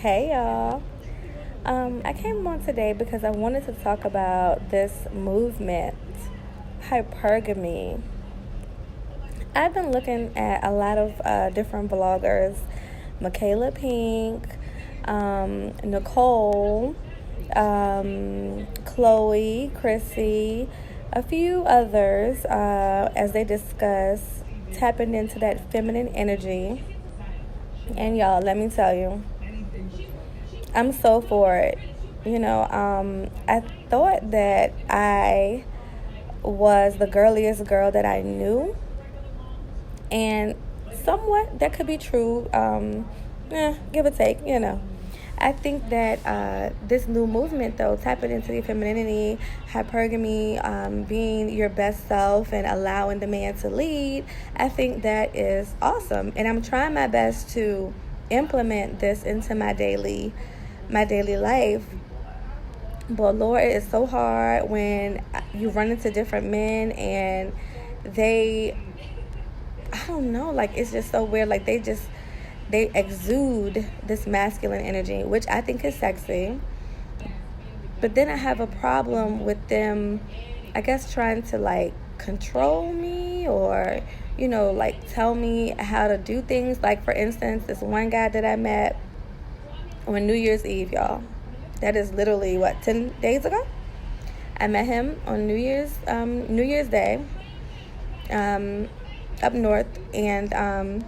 Hey y'all. I came on today because I wanted to talk about this movement, hypergamy. I've been looking at a lot of different vloggers, Michaela Pink, Nicole, Chloe, Chrissy, a few others as they discuss tapping into that feminine energy. And y'all, let me tell you, I'm so for it. I thought that I was the girliest girl that I knew, and somewhat that could be true. Give or take. I think that this new movement, though, tapping into your femininity, hypergamy, being your best self, and allowing the man to lead, I think that is awesome, and I'm trying my best to implement this into my daily life. But Lord, it is so hard when you run into different men and I don't know, like, it's just so weird. Like, they exude this masculine energy, which I think is sexy. But then I have a problem with them, I guess, trying to, like, control me or, like, tell me how to do things. Like, for instance, this one guy that I met on New Year's Eve, y'all. That is literally, 10 days ago? I met him on New Year's Day up north, and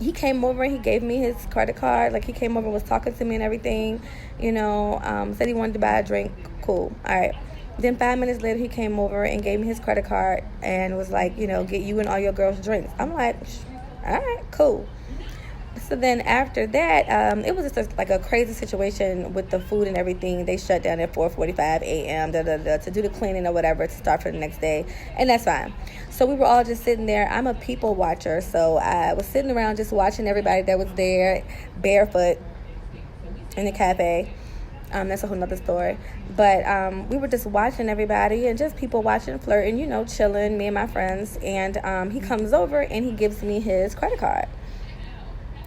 he came over and he gave me his credit card. Like, he came over and was talking to me and everything, said he wanted to buy a drink. Cool. All right. Then 5 minutes later, he came over and gave me his credit card and was like, get you and all your girls drinks. I'm like, all right, cool. So then after that, it was just like a crazy situation with the food and everything. They shut down at 4:45 a.m. To do the cleaning or whatever, to start for the next day, and that's fine. So we were all just sitting there. I'm a people watcher, so I was sitting around just watching everybody that was there barefoot in the cafe. That's a whole nother story. But we were just watching everybody and just people watching, flirting, chilling, me and my friends. And he comes over and he gives me his credit card.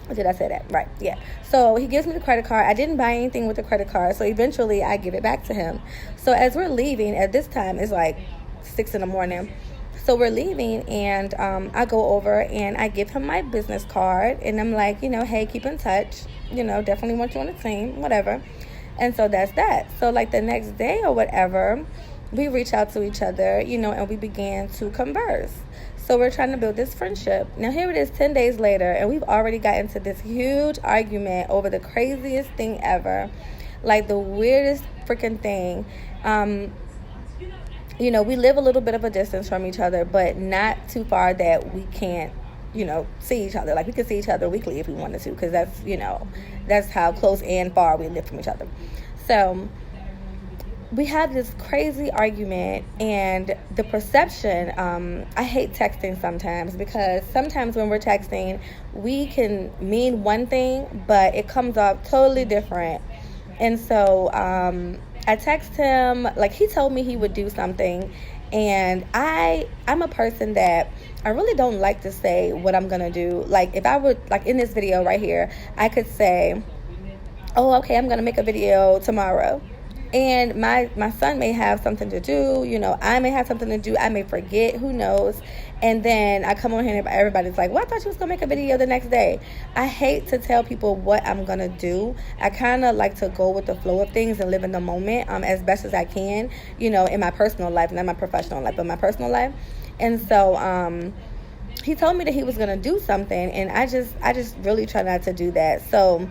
Did I say that? Right, yeah. So he gives me the credit card. I didn't buy anything with the credit card, so eventually I give it back to him. So as we're leaving, at this time, it's like 6 in the morning. So we're leaving, and I go over, and I give him my business card, and I'm like, hey, keep in touch. Definitely want you on the team, whatever. And so that's that. So, like, the next day or whatever, we reach out to each other, and we began to converse. So we're trying to build this friendship. Now, here it is 10 days later, and we've already gotten into this huge argument over the craziest thing ever. Like, the weirdest freaking thing. We live a little bit of a distance from each other, but not too far that we can't, see each other. Like, we can see each other weekly if we wanted to, because that's how close and far we live from each other. So we have this crazy argument, and the perception, I hate texting sometimes, because sometimes when we're texting, we can mean one thing, but it comes off totally different. And so I text him, like, he told me he would do something, and I'm a person that I really don't like to say what I'm gonna do. Like, if I would, like, in this video right here, I could say, oh, okay, I'm gonna make a video tomorrow. And my son may have something to do, I may have something to do, I may forget, who knows. And then I come on here and everybody's like, well, I thought you was going to make a video the next day. I hate to tell people what I'm going to do. I kind of like to go with the flow of things and live in the moment as best as I can, in my personal life, not my professional life, but my personal life. And so he told me that he was going to do something, and I just really try not to do that. So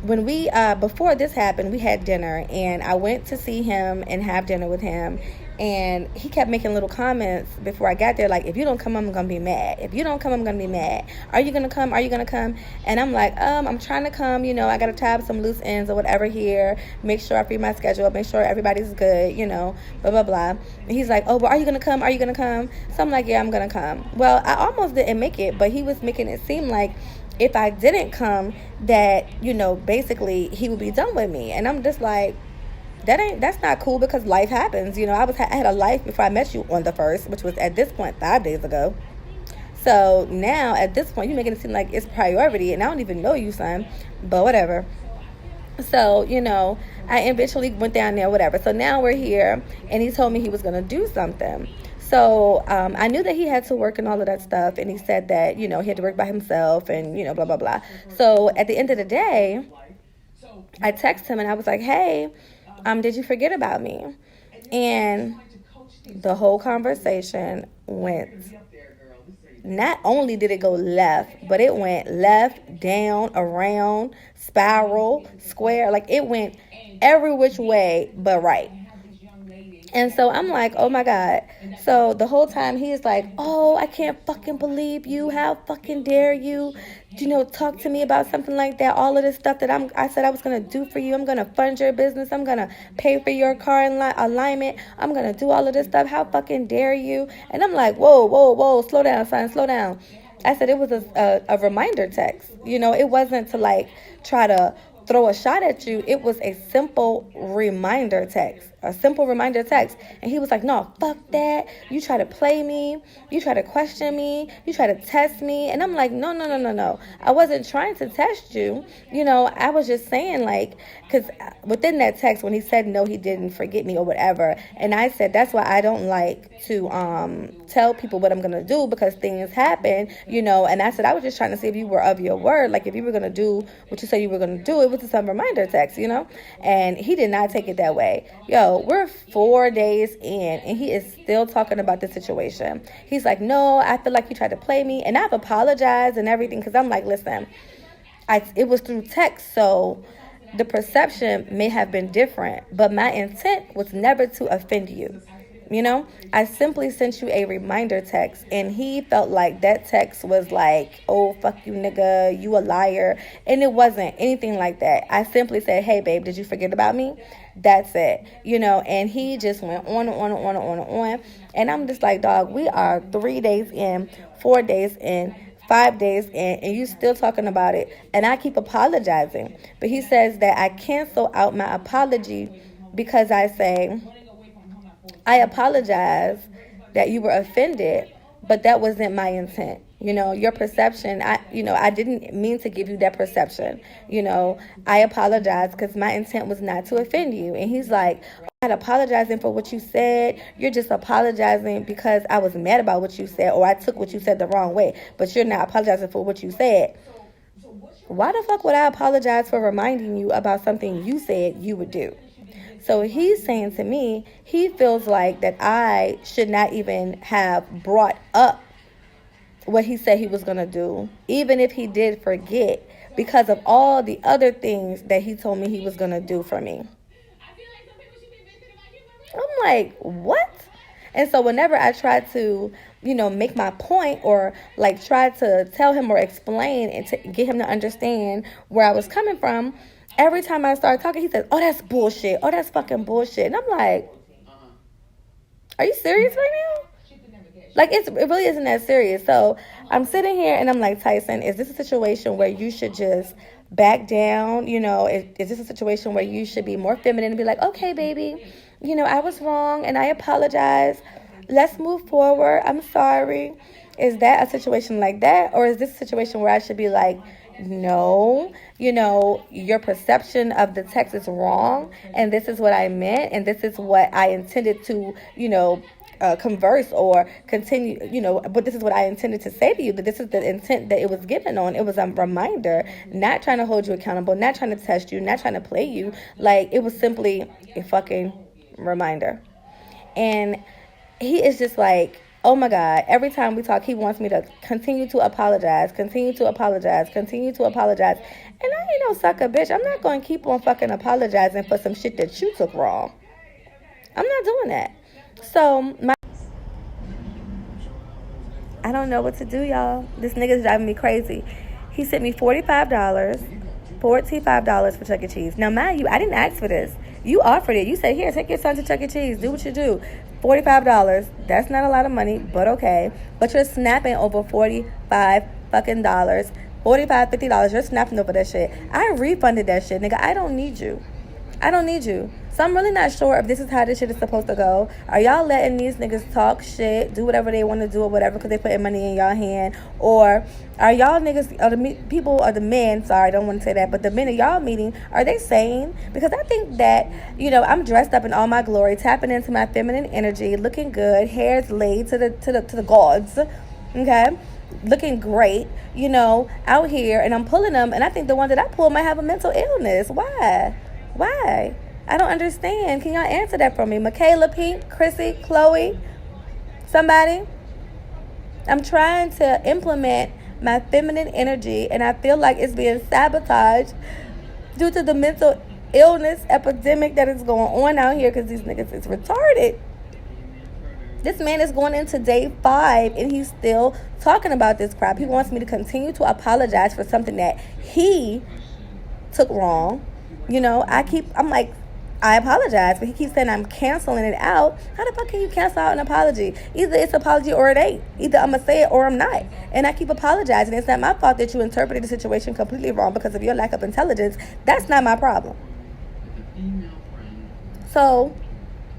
when we, before this happened, we had dinner, and I went to see him and have dinner with him, and he kept making little comments before I got there, like, if you don't come, I'm going to be mad. If you don't come, I'm going to be mad. Are you going to come? Are you going to come? And I'm like, I'm trying to come, I got to tie up some loose ends or whatever here, make sure I free my schedule, make sure everybody's good, blah, blah, blah. And he's like, oh, well, are you going to come? Are you going to come? So I'm like, yeah, I'm going to come. Well, I almost didn't make it, but he was making it seem like if I didn't come, that, basically he would be done with me. And I'm just like, that's not cool, because life happens. I had a life before I met you on the 1st, which was at this point 5 days ago. So now at this point, you're making it seem like it's priority, and I don't even know you, son, but whatever. So, I eventually went down there, whatever. So now we're here, and he told me he was going to do something. So I knew that he had to work and all of that stuff, and he said that, he had to work by himself and, blah, blah, blah. So at the end of the day, I texted him, and I was like, hey, did you forget about me? And the whole conversation went, not only did it go left, but it went left, down, around, spiral, square. Like, it went every which way but right. And so I'm like, oh my God. So the whole time he's like, oh, I can't fucking believe you. How fucking dare you, talk to me about something like that. All of this stuff that I said I was going to do for you. I'm going to fund your business. I'm going to pay for your car alignment. I'm going to do all of this stuff. How fucking dare you? And I'm like, whoa. Slow down, son. Slow down. I said it was a reminder text. It wasn't to like try to throw a shot at you. It was a simple reminder text. And he was like, no, fuck that. You try to play me. You try to question me. You try to test me. And I'm like, no. I wasn't trying to test you. I was just saying, like, because within that text, when he said no, he didn't forget me or whatever. And I said, that's why I don't like to tell people what I'm going to do, because things happen, And I said, I was just trying to see if you were of your word. Like, if you were going to do what you said you were going to do, it was just some reminder text, And he did not take it that way. Yo, we're 4 days in, and he is still talking about the situation. He's like, no, I feel like you tried to play me. And I've apologized and everything, because I'm like, listen, it was through text, so the perception may have been different, but my intent was never to offend you. I simply sent you a reminder text, and he felt like that text was like, oh, fuck you, nigga, you a liar. And it wasn't anything like that. I simply said, hey, babe, did you forget about me? That's it, and he just went on and on and on and on and on. And I'm just like, dog, we are 3 days in, 4 days in, 5 days in, and you still talking about it. And I keep apologizing. But he says that I cancel out my apology because I say, I apologize that you were offended, but that wasn't my intent. Your perception, I didn't mean to give you that perception. I apologize because my intent was not to offend you. And he's like, I'm not apologizing for what you said. You're just apologizing because I was mad about what you said, or I took what you said the wrong way. But you're not apologizing for what you said. Why the fuck would I apologize for reminding you about something you said you would do? So he's saying to me, he feels like that I should not even have brought up what he said he was going to do, even if he did forget, because of all the other things that he told me he was going to do for me. I'm like, what? And so whenever I try to, make my point, or like try to tell him or explain and to get him to understand where I was coming from, every time I start talking, he says, oh, that's bullshit. Oh, that's fucking bullshit. And I'm like, are you serious right now? Like, it really isn't that serious. So I'm sitting here and I'm like, Tyson, is this a situation where you should just back down? Is this a situation where you should be more feminine and be like, okay, baby, I was wrong and I apologize. Let's move forward. I'm sorry. Is that a situation like that? Or is this a situation where I should be like, no, your perception of the text is wrong, and this is what I meant, and this is what I intended to, converse or continue, but this is what I intended to say to you, that this is the intent that it was given on. It was a reminder, not trying to hold you accountable, not trying to test you, not trying to play you. Like, it was simply a fucking reminder. And he is just like, oh my God, every time we talk, he wants me to continue to apologize. And I ain't no sucker, bitch. I'm not going to keep on fucking apologizing for some shit that you took wrong. I'm not doing that. So, I don't know what to do, y'all. This nigga's driving me crazy. He sent me $45 for Chuck E. Cheese. Now, mind you, I didn't ask for this. You offered it. You said, here, take your son to Chuck E. Cheese. Do what you do. $45. That's not a lot of money, but okay. But you're snapping over $45 fucking dollars. $45, $50. You're snapping over that shit. I refunded that shit, nigga. I don't need you. I don't need you. So I'm really not sure if this is how this shit is supposed to go. Are y'all letting these niggas talk shit, do whatever they want to do or whatever because they putting money in y'all hand? Or are y'all niggas, or the people, or the men, sorry, I don't want to say that, but the men of y'all meeting, are they sane? Because I think that, I'm dressed up in all my glory, tapping into my feminine energy, looking good, hair's laid to the gods, okay? Looking great, out here, and I'm pulling them, and I think the one that I pull might have a mental illness. Why? I don't understand. Can y'all answer that for me? Michaela, Pink, Chrissy, Chloe, somebody? I'm trying to implement my feminine energy, and I feel like it's being sabotaged due to the mental illness epidemic that is going on out here because these niggas is retarded. This man is going into day 5 and he's still talking about this crap. He wants me to continue to apologize for something that he took wrong. I'm like, I apologize, but he keeps saying I'm canceling it out. How the fuck can you cancel out an apology? Either it's an apology or it ain't. Either I'm going to say it or I'm not. And I keep apologizing. It's not my fault that you interpreted the situation completely wrong because of your lack of intelligence. That's not my problem. So,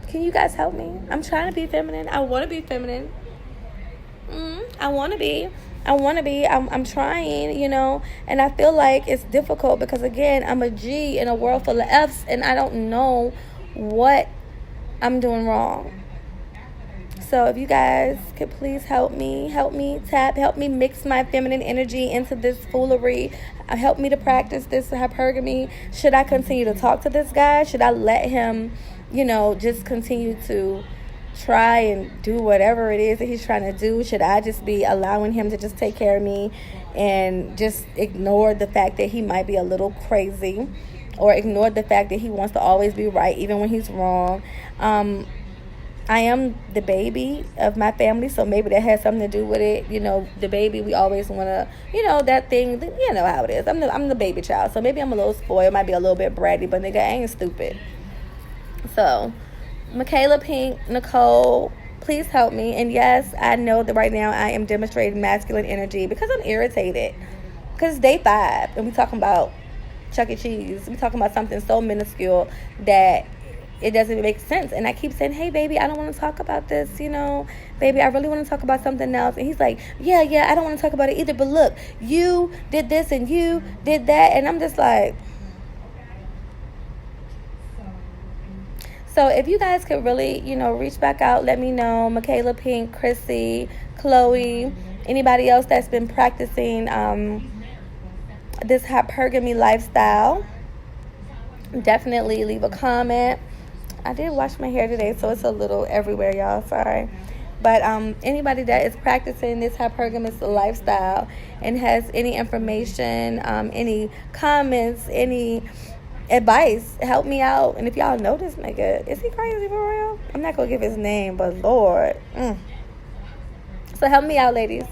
can you guys help me? I'm trying to be feminine. I want to be feminine. I want to be. I'm trying, and I feel like it's difficult because, again, I'm a G in a world full of Fs, and I don't know what I'm doing wrong. So if you guys could please help me tap, help me mix my feminine energy into this foolery, help me to practice this hypergamy. Should I continue to talk to this guy? Should I let him, just continue to try and do whatever it is that he's trying to do? Should I just be allowing him to just take care of me and just ignore the fact that he might be a little crazy, or ignore the fact that he wants to always be right even when he's wrong? I am the baby of my family, so maybe that has something to do with it. The baby, we always want to, that thing, how it is. I'm the baby child, so maybe I'm a little spoiled, might be a little bit bratty, but nigga, I ain't stupid. So Michaela, Pink, Nicole, please help me. And yes, I know that right now I am demonstrating masculine energy because I'm irritated. Because it's day 5 and we talking about Chuck E. Cheese. We talking about something so minuscule that it doesn't make sense. And I keep saying, hey, baby, I don't want to talk about this, Baby, I really want to talk about something else. And he's like, yeah, I don't want to talk about it either. But look, you did this and you did that. And I'm just like... So if you guys could really, reach back out, let me know. Michaela, Pink, Chrissy, Chloe, anybody else that's been practicing this hypergamy lifestyle, definitely leave a comment. I did wash my hair today, so it's a little everywhere, y'all. Sorry. But anybody that is practicing this hypergamous lifestyle and has any information, any comments, any advice, help me out. And if y'all know this nigga, is he crazy for real? I'm not gonna give his name, but Lord. So help me out, ladies.